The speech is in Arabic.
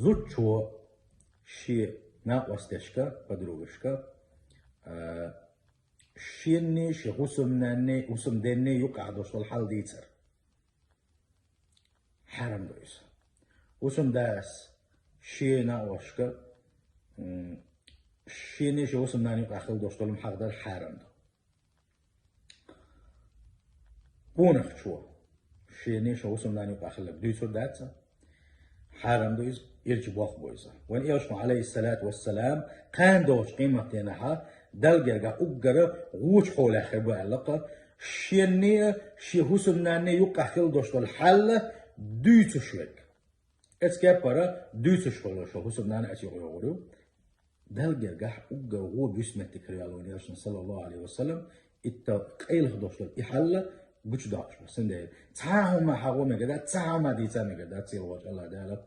Зучо ши на вастешка, подругашка, شيني شي غسمناني غسمدني يقعدوا شو الحال ديتر حرام دويس غسم داس شينا وشكا شيني شي غسمناني يقعدوا دوشتو المحقدر حرام دو بونخ شو شيني شي غسمناني يقعدوا دويتو داتsa حرام دويس يرجي بوخ بويسا وان إيوشمو عليه الصلاة والسلام قان دوش قيمة تينها دلجرجا أجرا غوش حول آخر بعلاقة شينية شي هسمناني يقع خل دوش الحل دوتشلك إسكابرا دوتشلو شو هسمناني أشياء يقولوا دلجرجا أجرا هو بيسمع تكريالون يرشن صلى الله عليه وسلم إتا قيله دوش الحل بوش داش بس إنده تعاهم ما حقوم كذا تعاهم ما ديتا كذا تصير وجه الله ده